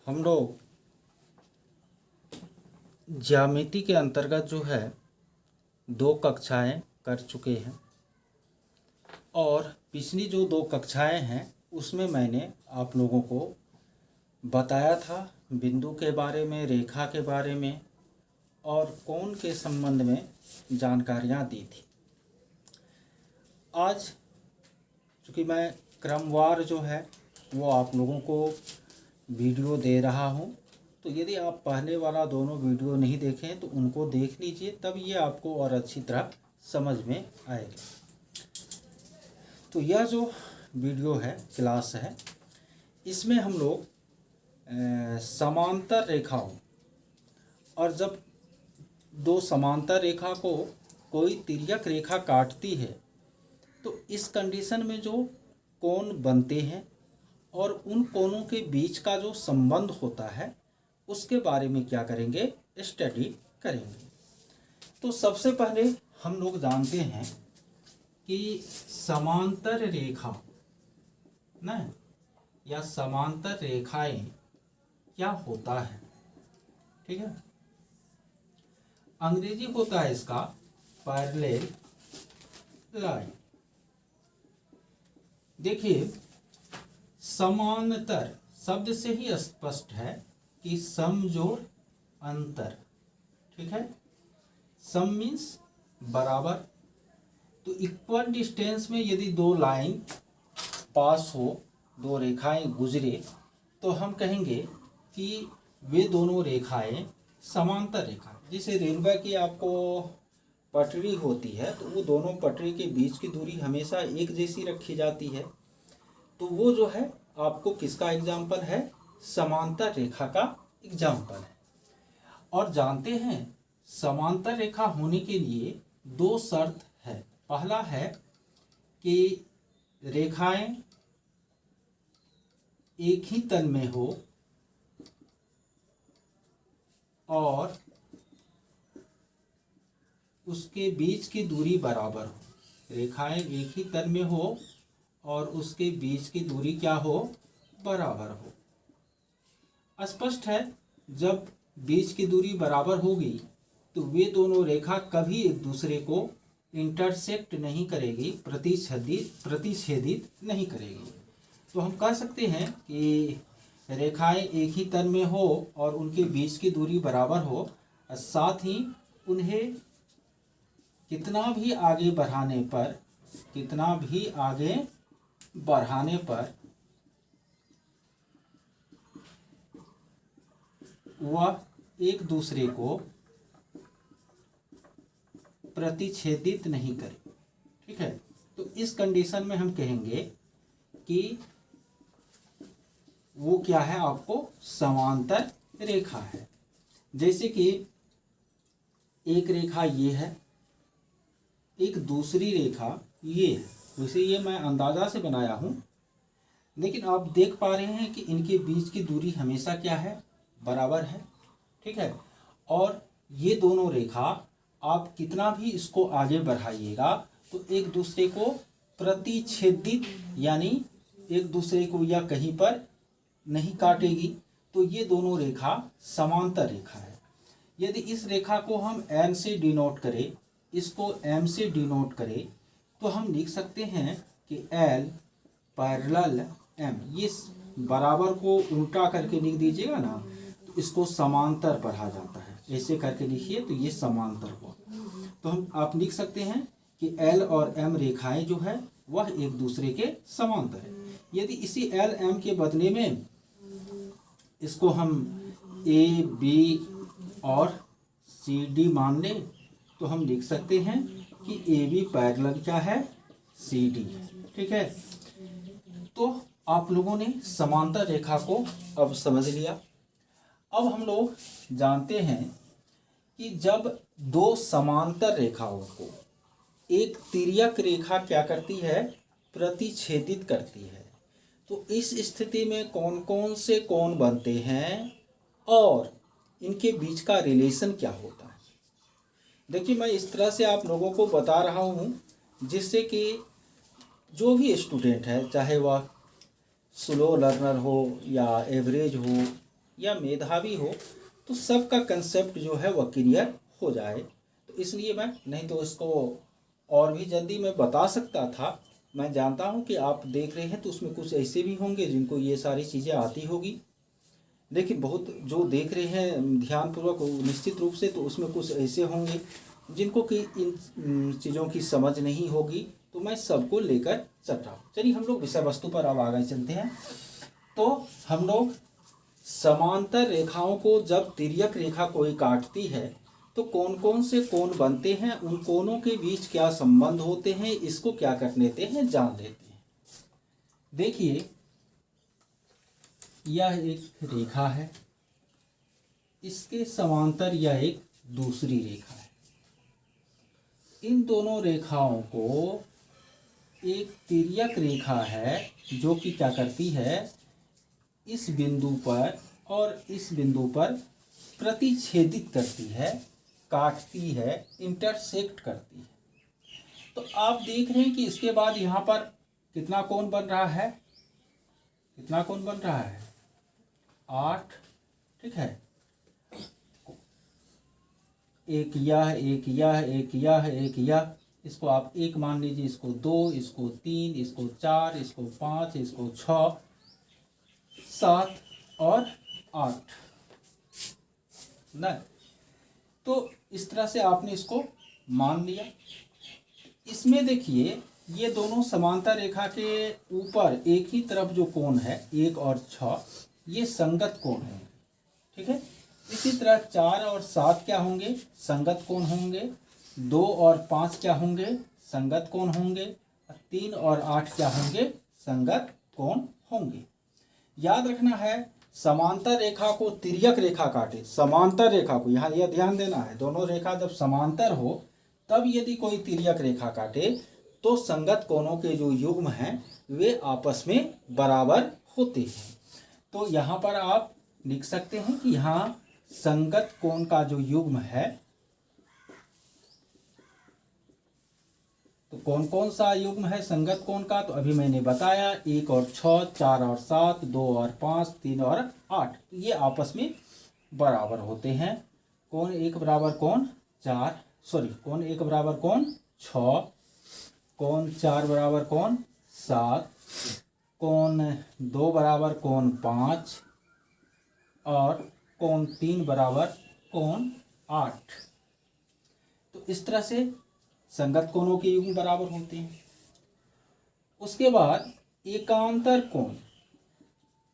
हम लोग ज्यामिति के अंतर्गत जो है 2 कक्षाएं कर चुके हैं और पिछली जो 2 कक्षाएं हैं उसमें मैंने आप लोगों को बताया था बिंदु के बारे में, रेखा के बारे में और कोण के संबंध में जानकारियां दी थी। आज चूँकि मैं क्रमवार जो है वो आप लोगों को वीडियो दे रहा हूं, तो यदि आप पहले वाला दोनों वीडियो नहीं देखें तो उनको देख लीजिए, तब ये आपको और अच्छी तरह समझ में आएगा। तो यह जो वीडियो है, क्लास है, इसमें हम लोग समांतर रेखाओं और जब 2 समांतर रेखा को कोई तिर्यक रेखा काटती है तो इस कंडीशन में जो कोण बनते हैं और उन कोणों के बीच का जो संबंध होता है उसके बारे में क्या करेंगे, स्टडी करेंगे। तो सबसे पहले हम लोग जानते हैं कि समांतर रेखा ना या समांतर रेखाएं क्या होता है। ठीक है, अंग्रेजी होता है इसका पैरेलल लाइन। देखिए, समांतर शब्द से ही स्पष्ट है कि समजोड़ अंतर। ठीक है, सम मीन्स बराबर। तो इक्वल डिस्टेंस में यदि 2 लाइन पास हो, 2 रेखाएं गुजरे, तो हम कहेंगे कि वे दोनों रेखाएं समांतर रेखा। जैसे रेलवे की आपको पटरी होती है तो वो दोनों पटरी के बीच की दूरी हमेशा एक जैसी रखी जाती है, तो वो जो है आपको किसका एग्जाम्पल है, समांतर रेखा का एग्जाम्पल है। और जानते हैं समांतर रेखा होने के लिए 2 शर्त है। पहला है कि रेखाएं एक ही तल में हो और उसके बीच की दूरी बराबर हो। रेखाएं एक ही तल में हो और उसके बीच की दूरी क्या हो, बराबर हो। स्पष्ट है, जब बीच की दूरी बराबर होगी तो वे दोनों रेखा कभी एक दूसरे को इंटरसेक्ट नहीं करेगी, प्रतिच्छेदित नहीं करेगी। तो हम कह सकते हैं कि रेखाएं एक ही तल में हो और उनके बीच की दूरी बराबर हो, साथ ही उन्हें कितना भी आगे बढ़ाने पर वह एक दूसरे को प्रतिच्छेदित नहीं करे। ठीक है, तो इस कंडीशन में हम कहेंगे कि वो क्या है, आपको समांतर रेखा है। जैसे कि एक रेखा ये है, एक दूसरी रेखा ये है। वैसे ये मैं अंदाजा से बनाया हूं, लेकिन आप देख पा रहे हैं कि इनके बीच की दूरी हमेशा क्या है, बराबर है। ठीक है, और ये दोनों रेखा आप कितना भी इसको आगे बढ़ाइएगा तो एक दूसरे को प्रतिच्छेदित यानी एक दूसरे को या कहीं पर नहीं काटेगी। तो ये दोनों रेखा समांतर रेखा है। यदि इस रेखा को हम एन से डिनोट करें, इसको एम से डिनोट करें, तो हम लिख सकते हैं कि एल पैरेलल एम। ये बराबर को उल्टा करके लिख दीजिएगा ना, तो इसको समांतर पढ़ा जाता है। ऐसे करके लिखिए तो ये समांतर हुआ। तो हम आप लिख सकते हैं कि एल और एम रेखाएं जो है वह एक दूसरे के समांतर है। यदि इसी एल एम के बदले में इसको हम ए बी और सी डी मान लें, तो हम लिख सकते हैं कि ए बी पैरेलल क्या है, सी डी। ठीक है, तो आप लोगों ने समांतर रेखा को अब समझ लिया। अब हम लोग जानते हैं कि जब 2 समांतर रेखाओं को एक तिर्यक रेखा क्या करती है, प्रतिच्छेदित करती है, तो इस स्थिति में कौन कौन से कोण बनते हैं और इनके बीच का रिलेशन क्या होता है। देखिए, मैं इस तरह से आप लोगों को बता रहा हूँ जिससे कि जो भी स्टूडेंट है, चाहे वह स्लो लर्नर हो या एवरेज हो या मेधावी हो तो सबका कंसेप्ट जो है वह क्लियर हो जाए। तो इसलिए मैं नहीं तो इसको और भी जल्दी मैं बता सकता था। मैं जानता हूँ कि आप देख रहे हैं तो उसमें कुछ ऐसे भी होंगे जिनको ये सारी चीज़ें आती होगी, लेकिन बहुत जो देख रहे हैं ध्यानपूर्वक निश्चित रूप से, तो उसमें कुछ ऐसे होंगे जिनको कि इन चीज़ों की समझ नहीं होगी। तो मैं सबको लेकर चल रहा हूँ। चलिए हम लोग विषय वस्तु पर अब आगे चलते हैं। तो हम लोग समांतर रेखाओं को जब तिर्यक रेखा कोई काटती है तो कौन कौन से कोण बनते हैं, उन कोणों के बीच क्या संबंध होते हैं, इसको क्या कर लेते हैं, जान लेते हैं। देखिए यह एक रेखा है, इसके समांतर यह एक दूसरी रेखा है। इन दोनों रेखाओं को एक तिर्यक रेखा है जो कि क्या करती है, इस बिंदु पर और इस बिंदु पर प्रतिच्छेदित करती है, काटती है, इंटरसेक्ट करती है। तो आप देख रहे हैं कि इसके बाद यहाँ पर कितना कोण बन रहा है, कितना कोण बन रहा है, 8। ठीक है, एक यह, एक यह, एक यह, एक यह, इसको आप एक मान लीजिए, इसको 2, इसको 3, इसको 4, इसको 5, इसको 6, 7 और 8 ना। तो इस तरह से आपने इसको मान लिया। इसमें देखिए ये दोनों समांतर रेखा के ऊपर एक ही तरफ जो कोण है 1 और 6, ये संगत कोण है। ठीक है, इसी तरह 4 और 7 क्या होंगे, संगत कोण होंगे। 2 और 5 क्या होंगे, संगत कोण होंगे। 3 और 8 क्या होंगे, संगत कोण होंगे। याद रखना है, समांतर रेखा को तिर्यक रेखा काटे, समांतर रेखा को, यहाँ यह ध्यान देना है, दोनों रेखा जब समांतर हो तब यदि कोई तिर्यक रेखा काटे तो संगत कोणों के जो युग्म हैं वे आपस में बराबर होते हैं। तो यहाँ पर आप लिख सकते हैं कि यहाँ संगत कोण का जो युग्म है, तो कौन कौन सा युग्म है संगत कोण का, तो अभी मैंने बताया 1 और 6, 4 और 7, 2 और 5, 3 और 8, ये आपस में बराबर होते हैं। कोण 1 बराबर कोण 4, कोण 1 बराबर कोण 6, कोण 4 बराबर कोण 7, कोण 2 बराबर कोण 5 और कोण 3 बराबर कोण 8। तो इस तरह से संगत कोणों के युग्म बराबर होते हैं। उसके बाद एकांतर कोण,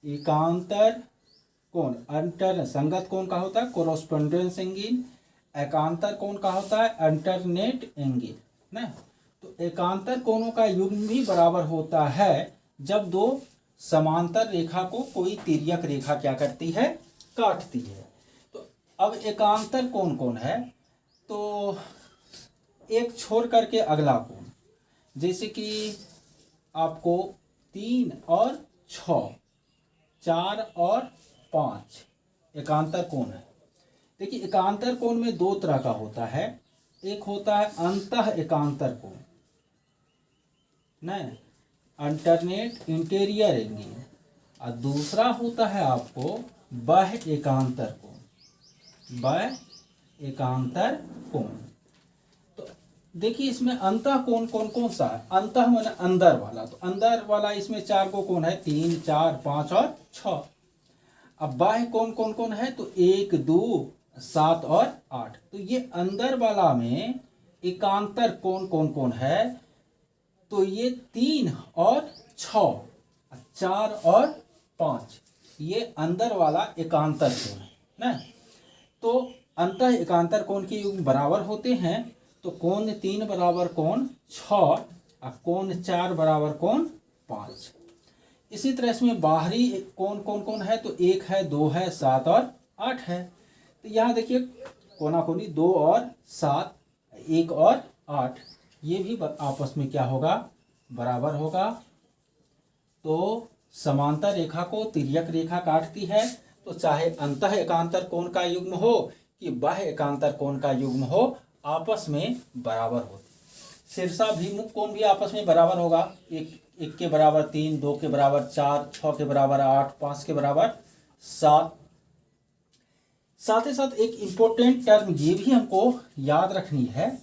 एकांतर कोण, अंतर संगत कोण का होता है कोरोस्पोंडेंस एंगल, एकांतर कोण का होता है अल्टरनेट एंगल ना। तो एकांतर कोणों का युग्म भी बराबर होता है जब दो समांतर रेखा को कोई तिर्यक रेखा क्या करती है, काटती है। तो अब एकांतर कोण कौन है, तो एक छोड़ करके अगला कोण, जैसे कि आपको 3 और 6, 4 और 5 एकांतर कोण है। देखिए एकांतर कोण में दो तरह का होता है, एक होता है अंतः एकांतर कोण न, अल्टरनेट इंटीरियर एंगल, और दूसरा होता है आपको बाह्य एकांतर कोण, बाह्य एकांतर कोण। तो देखिए इसमें अंतः कोण कौन कौन सा है, अंतः माने अंदर वाला, तो अंदर वाला इसमें 4 को कोण है, 3, 4, 5 और 6। अब बाह्य कोण कौन कौन है, तो 1, 2, 7 और 8। तो ये अंदर वाला में एकांतर कोण कौन कौन है, तो ये 3 और 6, 4 और 5, ये अंदर वाला एकांतर कोण है ना। तो अंतः एकांतर कोण के युग्म बराबर होते हैं, तो कोण 3 बराबर कोण 6 और कोण 4 बराबर कोण 5। इसी तरह इसमें बाहरी कोण कौन कौन है, तो 1 है, 2 है, 7 और 8 है। तो यहाँ देखिए कोणाकोनी 2 और 7, 1 और 8, ये भी आपस में क्या होगा, बराबर होगा। तो समांतर रेखा को तिर्यक रेखा काटती है, तो चाहे अंतः एकांतर कोण का युग्म हो कि बाह्य एकांतर कोण का युग्म हो, आपस में बराबर होती। शीर्षाभिमुख कोण भी आपस में बराबर होगा, 1 के बराबर 3, 2 के बराबर 4, 6 के बराबर 8, 5 के बराबर 7, साथ ही साथ एक इम्पोर्टेंट टर्म ये भी हमको याद रखनी है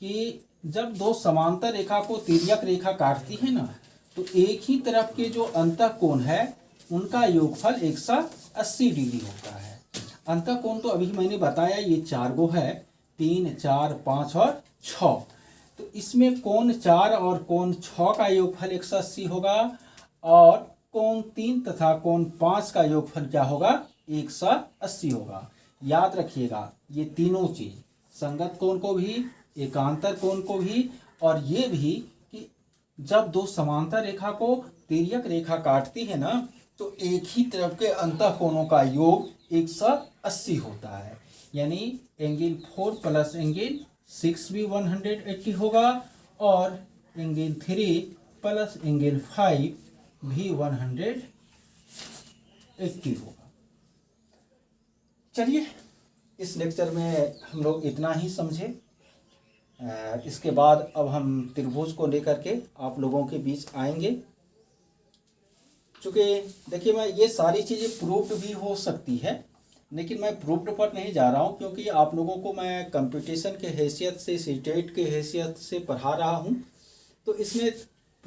कि जब दो समांतर रेखा को तिर्यक रेखा काटती है ना, तो एक ही तरफ के जो अंतःकोण है उनका योगफल 180 डिग्री होता है। अंतःकोण तो अभी मैंने बताया ये 4 गो है, 3, 4, 5 और 6। तो इसमें कोण 4 और कोण 6 का योगफल 180 होगा और कोण 3 तथा कोण 5 का योगफल क्या होगा, 180 होगा। याद रखिएगा ये तीनों चीज, संगत कोण को भी, एकांतर कोण को भी, और ये भी कि जब दो समांतर रेखा को तिर्यक रेखा काटती है ना, तो एक ही तरफ के अंतःकोणों का योग 180 होता है। यानी एंगल 4 प्लस एंगल 6 भी 180 होगा और एंगल 3 प्लस एंगल 5 भी 180 होगा। चलिए इस लेक्चर में हम लोग इतना ही समझे। इसके बाद अब हम त्रिभुज को लेकर के आप लोगों के बीच आएंगे। चूँकि देखिए मैं ये सारी चीज़ें प्रूव्ड भी हो सकती है, लेकिन मैं प्रूव्ड पर नहीं जा रहा हूँ क्योंकि आप लोगों को मैं कंपटीशन के हैसियत से, सीटेट के हैसियत से पढ़ा रहा हूँ। तो इसमें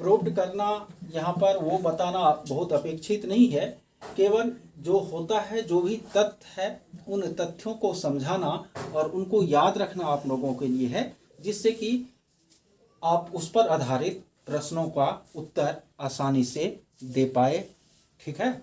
प्रूव्ड करना, यहाँ पर वो बताना बहुत अपेक्षित नहीं है। केवल जो होता है, जो भी तथ्य है, उन तथ्यों को समझाना और उनको याद रखना आप लोगों के लिए है, जिससे कि आप उस पर आधारित प्रश्नों का उत्तर आसानी से दे पाए। ठीक है।